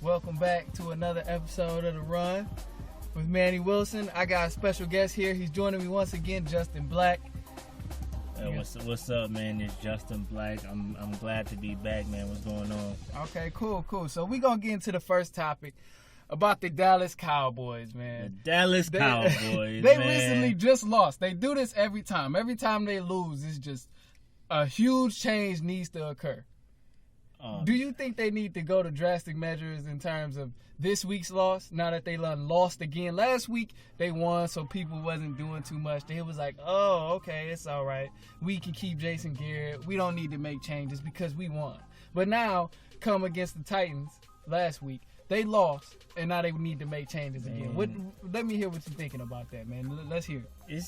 Welcome back to another episode of The Run with Manny Wilson. I got a special guest here. He's joining me once again, Justin Black. What's up, man? It's Justin Black. I'm glad to be back, man. What's going on? Okay, cool. So we're going to get into the first topic about the Dallas Cowboys, man. The Dallas Cowboys, They man. recently just lost. They do this every time. Every time they lose, it's just a huge change needs to occur. Do you think they need to go to drastic measures in terms of this week's loss, now that they lost again? Last week, they won, so people wasn't doing too much. They was like, oh, okay, it's all right. We can keep Jason Garrett. We don't need to make changes because we won. But now, come against the Titans last week, they lost, and now they need to make changes again. Let me hear what you're thinking about that, man. Let's hear it.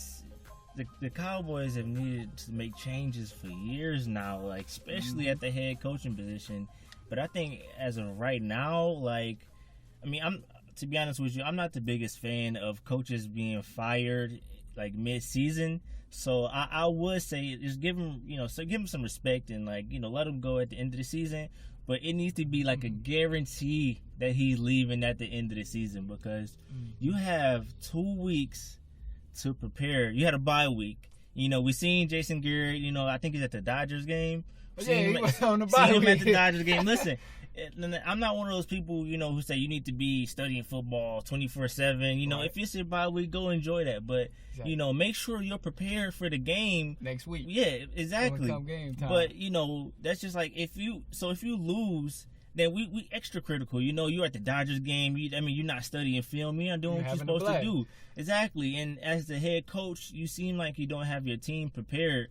The Cowboys have needed to make changes for years now, like especially at the head coaching position. But I think as of right now, to be honest with you, I'm not the biggest fan of coaches being fired like mid-season. So I would say just give him some respect and let him go at the end of the season. But it needs to be like a guarantee that he's leaving at the end of the season, because you have 2 weeks to prepare. You had a bye week. We seen Jason Garrett, I think he's at the Dodgers game. He was on the bye week. Him at the Dodgers game. Listen, I'm not one of those people, who say you need to be studying football 24/7. Right. If it's your bye week, go enjoy that. But, exactly. Make sure you're prepared for the game. Next week. Yeah, exactly. Come game time. But, that's just like if you lose, then we extra critical. You're at the Dodgers game. You're not studying film. You're not doing what you're supposed to do. Exactly. And as the head coach, you seem like you don't have your team prepared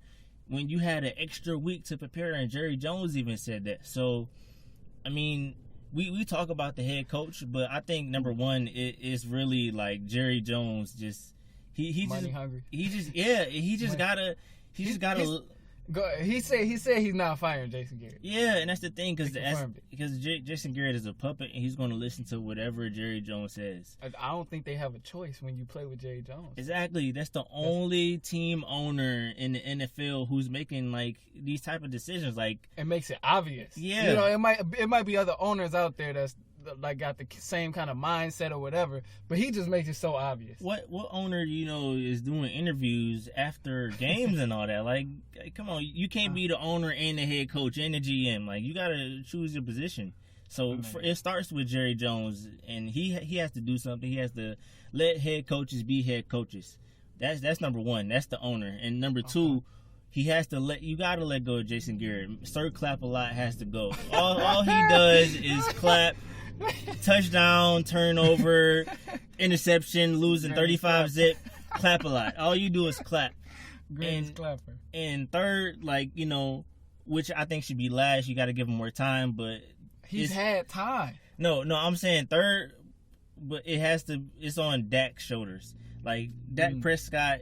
when you had an extra week to prepare. And Jerry Jones even said that. So, we talk about the head coach, but I think number one is really like Jerry Jones. Just he money just hungry. He just gotta. He said he's not firing Jason Garrett. Yeah, and that's the thing, because Jason Garrett is a puppet, and he's going to listen to whatever Jerry Jones says. I don't think they have a choice when you play with Jerry Jones. Exactly. That's the only team owner in the NFL who's making these type of decisions. It makes it obvious. Yeah. It might be other owners out there that's got the same kind of mindset or whatever, but he just makes it so obvious. What owner is doing interviews after games and all that? Come on, you can't be the owner and the head coach and the GM. You gotta choose your position. So it starts with Jerry Jones, and he has to do something. He has to let head coaches be head coaches. That's number one. That's the owner. And number two, he has to let go of Jason Garrett. Sir Clap-A-Lot has to go. All he does is clap. Touchdown, turnover, interception, losing 35-zip, clap a lot. All you do is clap. Greatest clapper. And third, which I think should be last, you got to give him more time, but he's had time. No, I'm saying third, but it's on Dak's shoulders. Dak Prescott,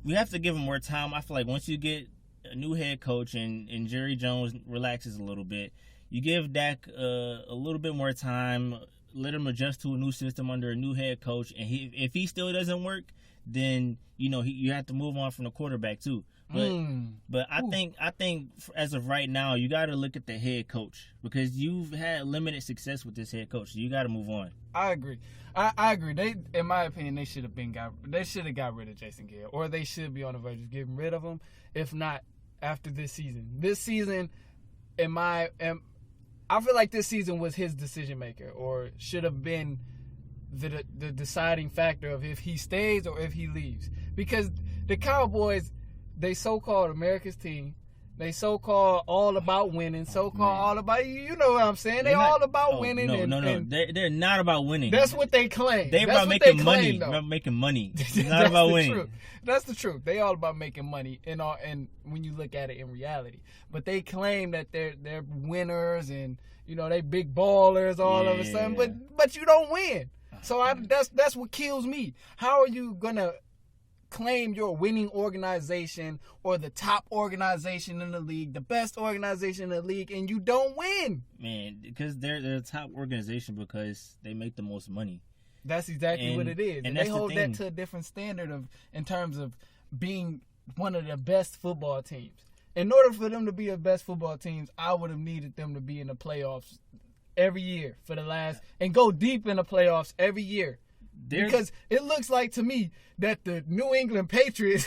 we have to give him more time. I feel like once you get a new head coach and Jerry Jones relaxes a little bit, you give Dak a little bit more time, let him adjust to a new system under a new head coach, and if he still doesn't work, then you have to move on from the quarterback too. But I think as of right now, you got to look at the head coach, because you've had limited success with this head coach, so you got to move on. I agree. I agree. In my opinion, they should have got rid of Jason Garrett, or they should be on the verge of getting rid of him. If not after this season. This season, I feel like this season was his decision maker, or should have been the deciding factor of if he stays or if he leaves. Because the Cowboys, they so-called America's team. They so-called all about winning. So-called all about, you know what I'm saying? They're all about winning. No. They're not about winning. That's what they claim. They're about making money. They're about making money. It's not about winning. Truth. That's the truth. They all about making money, and when you look at it in reality. But they claim that they're winners, and they big ballers all of a sudden. But you don't win. So that's what kills me. How are you gonna claim you're a winning organization or the top organization in the league, the best organization in the league, and you don't win? Man, because they're the top organization because they make the most money. That's exactly what it is. And they hold that to a different standard in terms of being one of the best football teams. In order for them to be the best football teams, I would have needed them to be in the playoffs every year for the last and go deep in the playoffs every year. Because it looks like to me that the New England Patriots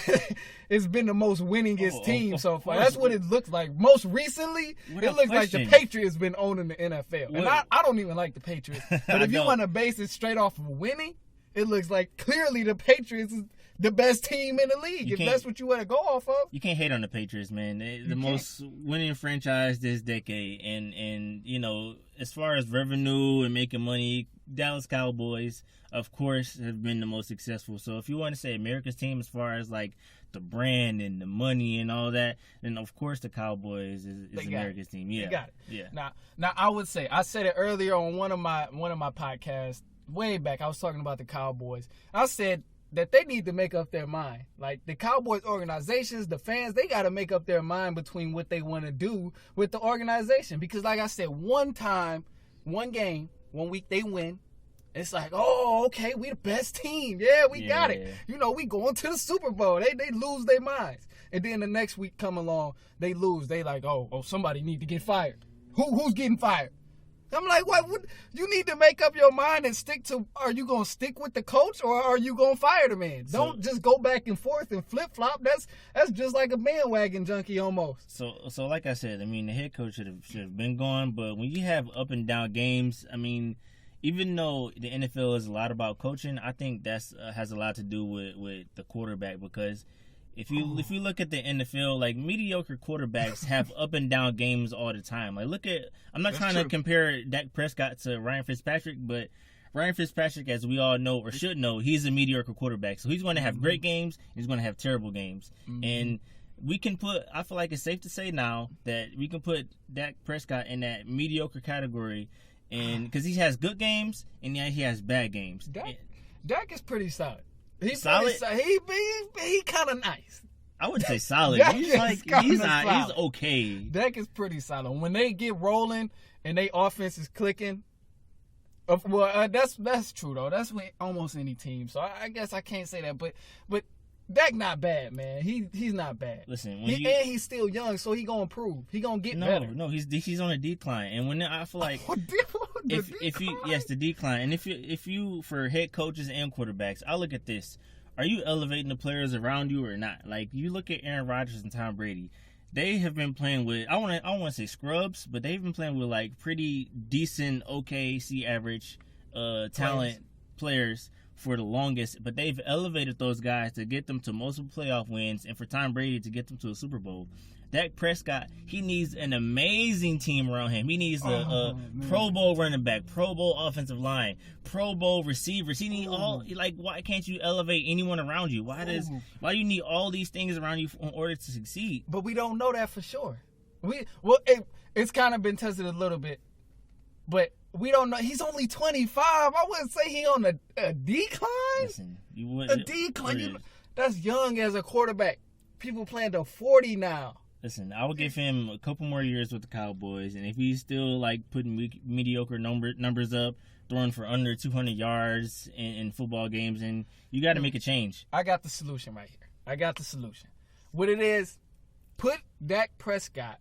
has been the most winningest team so far. That's what it looks like. Most recently, it looks like the Patriots been owning the NFL. And I don't even like the Patriots. But if you want to base it straight off of winning, it looks like clearly the Patriots is the best team in the league. If that's what you want to go off of. You can't hate on the Patriots, man. The most winning franchise this decade. And you know, as far as revenue and making money, Dallas Cowboys, of course, have been the most successful. So if you want to say America's team as far as like the brand and the money and all that, then of course the Cowboys is America's team. Yeah, they got it. Yeah. Now I would say, I said it earlier on one of my podcasts way back. I was talking about the Cowboys. I said that they need to make up their mind. Like the Cowboys organizations, the fans, they got to make up their mind between what they want to do with the organization. Because like I said, one game, 1 week they win. It's like, oh, okay, we the best team. Yeah, we got it. You know, we going to the Super Bowl. They lose their minds. And then the next week come along, they lose. They like, oh, somebody need to get fired. Who's getting fired? I'm like, what? You need to make up your mind and stick to, are you going to stick with the coach or are you going to fire the man? Don't just go back and forth and flip-flop. That's just like a bandwagon junkie almost. So like I said, I mean, the head coach should have been gone. But when you have up and down games, I mean, even though the NFL is a lot about coaching, I think that's has a lot to do with the quarterback. Because if you look at the NFL, like mediocre quarterbacks have up and down games all the time. Like I'm not trying to compare Dak Prescott to Ryan Fitzpatrick, but Ryan Fitzpatrick, as we all know or should know, he's a mediocre quarterback. So he's going to have great games, he's going to have terrible games, and I feel like it's safe to say now that we can put Dak Prescott in that mediocre category. And because he has good games and he has bad games. Dak is pretty solid. He's solid. He kind of nice. I wouldn't say solid. He's okay. Dak is pretty solid. When they get rolling and they offense is clicking. That's true though. That's with almost any team. So I guess I can't say that. But Dak not bad, man. He's not bad. Listen, and he's still young, so he gonna improve. He gonna get better. No, he's on a decline. And when I feel like the decline. And if you for head coaches and quarterbacks, I look at this. Are you elevating the players around you or not? Like you look at Aaron Rodgers and Tom Brady. They have been playing with I want to say scrubs, but they've been playing with like pretty decent, OKC average talent players for the longest, but they've elevated those guys to get them to multiple playoff wins and for Tom Brady to get them to a Super Bowl. Dak Prescott, he needs an amazing team around him. He needs a Pro Bowl running back, Pro Bowl offensive line, Pro Bowl receivers. He needs why can't you elevate anyone around you? Why do you need all these things around you in order to succeed? But we don't know that for sure. It's kind of been tested a little bit, but we don't know. He's only 25. I wouldn't say he on a decline. Listen, a decline. That's young as a quarterback. People playing to 40 now. Listen, I would give him a couple more years with the Cowboys, and if he's still like putting mediocre numbers up, throwing for under 200 yards in football games, and you got to make a change. I got the solution right here. I got the solution. What it is, put Dak Prescott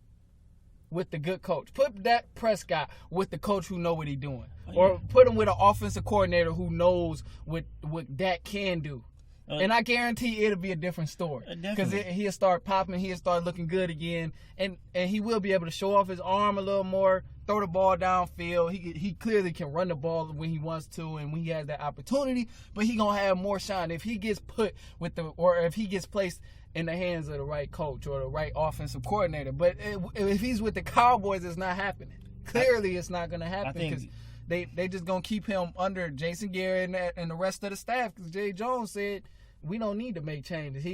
with the good coach. Put Dak Prescott with the coach who know what he's doing. Or put him with an offensive coordinator who knows what Dak can do. And I guarantee it'll be a different story. Because he'll start popping, he'll start looking good again. And he will be able to show off his arm a little more, throw the ball downfield. He clearly can run the ball when he wants to and when he has that opportunity. But he going to have more shine if he gets if he gets placed in the hands of the right coach or the right offensive coordinator. But if he's with the Cowboys, it's not happening. Clearly, it's not going to happen because they just going to keep him under Jason Garrett and the rest of the staff because Jay Jones said, we don't need to make changes.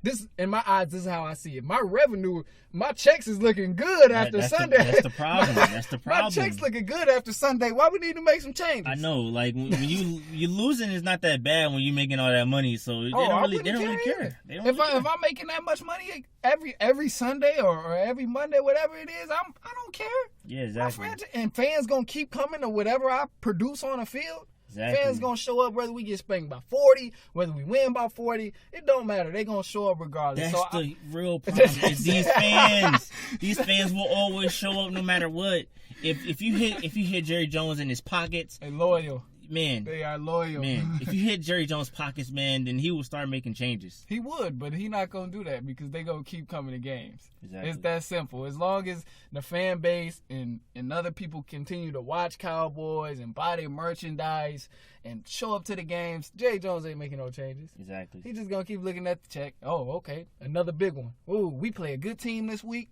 This in my eyes, this is how I see it. My revenue, my checks is looking good after Sunday. That's the problem. That's the problem. My checks looking good after Sunday. Why we need to make some changes? I know, like when you losing is not that bad when you making all that money. So they don't really care. If I'm making that much money every Sunday or every Monday, whatever it is, I don't care. Yeah, exactly. And fans gonna keep coming to whatever I produce on the field. Exactly. Fans gonna show up whether we get spanked by 40, whether we win by 40. It don't matter. They gonna show up regardless. That's the real problem. Is these fans. These fans will always show up no matter what. if you hit Jerry Jones in his pockets, They loyal. man, They are loyal. man, if you hit Jerry Jones' pockets, man, then he will start making changes. He would, but he not gonna do that because they gonna keep coming to games. Exactly. It's that simple. As long as the fan base and other people continue to watch Cowboys and buy their merchandise and show up to the games, Jerry Jones ain't making no changes. Exactly. He just gonna keep looking at the check. Oh, okay, another big one. Ooh, we play a good team this week.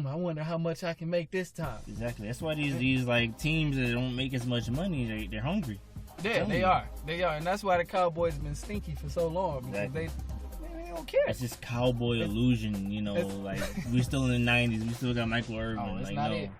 I wonder how much I can make this time. Exactly. That's why these like teams that don't make as much money, they're hungry. Yeah, they are, and that's why the Cowboys been stinky for so long because Exactly. they don't care. It's just cowboy illusion, like we're still in the 90s. We still got Michael Irvin. Oh, it's like, not no. it.